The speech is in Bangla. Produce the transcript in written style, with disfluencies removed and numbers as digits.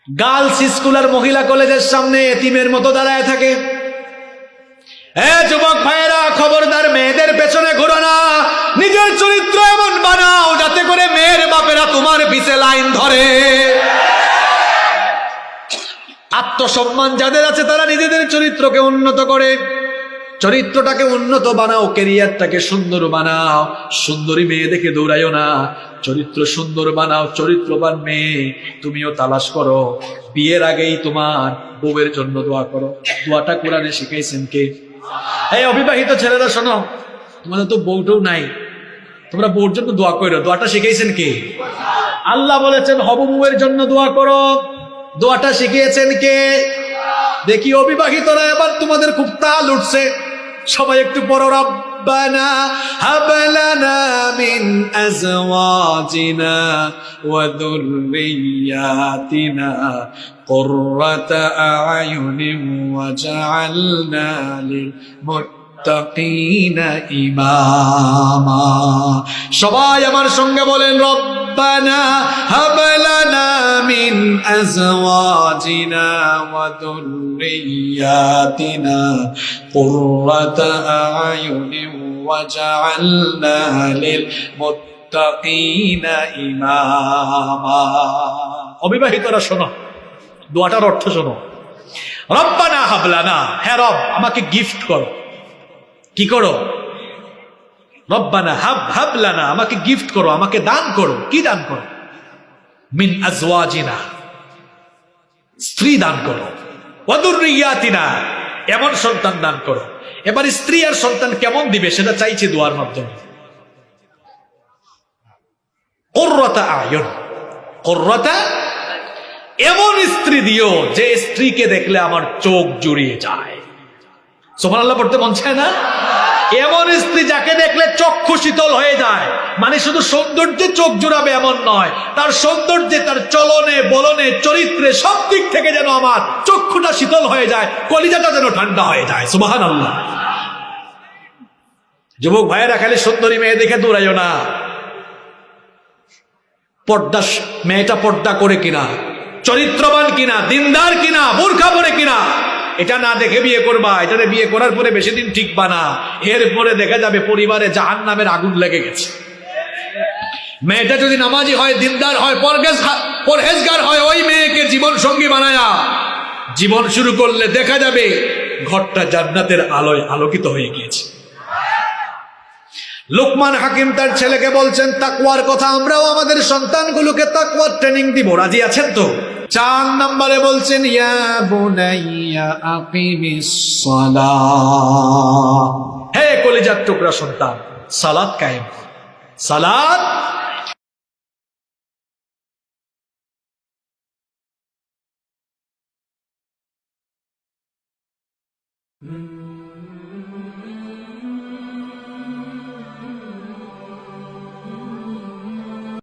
গার্লস স্কুল আর মহিলা কলেজের সামনে এতিমের মতো দাঁড়ায় থাকে। যুবক ভাইয়েরা, খবরদার মেয়েদের পেছনে ঘুরো না। নিজের চরিত্র এমন বানাও যাতে করে মেয়ের বাপেরা তোমার পিছে লাইন ধরে। আত্মসম্মান যাদের আছে তারা নিজেদের চরিত্রকে উন্নত করে, চরিত্রটাকে উন্নত বানাও, ক্যারিয়ারটাকে সুন্দর বানাও। সুন্দরী মেয়ে দেখে দৌড়াইও না, চরিত্র সুন্দর বানাও। চরিত্রবান মেয়ে তুমিও তালাশ করো। বিয়ের আগেই তোমার বউয়ের জন্য দোয়া করো। দোয়াটা কোরআনে শিখাইছেন কে? এই অবিবাহিত ছেলেরা শোনো, তোমাদের তো বউটাও নাই, তোমরা বউর জন্য দোয়া করো। দোয়াটা শিখাইছেন কে? আল্লাহ বলেছেন হবু বউয়ের জন্য দোয়া করো। দোয়াটা শিখিয়েছেন কে? দেখি অবিবাহিতরা এবার তোমাদের খুব তাল উঠছে। সবাই একটু পড়ো, রব্বানা হাব লানা মিন আজওয়াজিনা ওয়া যুররিয়াতিনা কুররাতা আ'য়ুনিন ওয়াজআলনা লিল মুত্তাকিনা ইমামা। সবাই আমার সঙ্গে বলেন, রব্বানা হাব লানা মিন আজওয়াজিনা ওয়া যুররিয়াতিনা কুররাতা আ'য়ুনিন ওয়াজআলনা লিল মুত্তাকিনা ইমামা। অবিবাহিতরা শোনো, দোয়াটার অর্থ শোনো। রব্বানা হাব লানা, হে রব আমাকে গিফট করো। কি করো? রব্বানা হাব লানা, আমাকে গিফট করো, আমাকে দান করো। কি দান করো? মিন আজওয়াজিনা, স্ত্রী দান করো। ওয়া যুররিয়াতিনা, এমন সন্তান দান করো। এবার স্ত্রী আর সন্তান কেমন দিবে সেটা চাইছে দোয়ার মাধ্যমে। কুররাতা আয়ুন, কুররাতা, এমন স্ত্রী দিও যে স্ত্রীকে দেখলে আমার চোখ জুড়িয়ে যায়। সুবহানাল্লাহ পড়তে মন চায় না? এমন স্ত্রী যাকে দেখলে চক্ষু শীতল হয়ে যায়। মানে শুধু সৌন্দর্যে চোখ জুড়াবে এমন নয়, তার সৌন্দর্যে, তার চলনে বলনে চরিত্রে সব দিক থেকে যেন আমার চক্ষুটা শীতল হয়ে যায়, কলিজাটা যেন ঠান্ডা হয়ে যায়। সুবহানাল্লাহ। যুবক ভাইয়েরা, খালি সুন্দরী মেয়ে দেখে দৌড়াইও না। পর্দা, মেয়েটা পর্দা করে কিনা, চরিত্রবান কিনা, দিনদার কিনা, বোরকা পরে কিনা, এটা না দেখে বিয়ে করবা। এটারে বিয়ে করার পরে বেশি দিন ঠিকবা না। এরপরে দেখা যাবে পরিবারে জাহান্নামের আগুন লেগে গেছে। মেয়েটা যদি নামাজি হয়, দিনদার হয়, পরহেজগার হয়, ওই মেয়েকে জীবন সঙ্গী বানায়া জীবন শুরু করলে দেখা যাবে ঘরটা জান্নাতের আলোয় আলোকিত হয়ে গিয়েছে। লোকমান হাকিম তার ছেলেকে বলছেন তাকওয়ার কথা। আমরাও আমাদের সন্তানগুলোকে তাকওয়ার ট্রেনিং দিব। রাজি আছেন তো? 4 নম্বরে বলছেন, ইয়া বুনাইয়া আকিমিস সালাহ, হে কলিজার টুকরা সন্তান, সালাত কায়েম কর। সালাত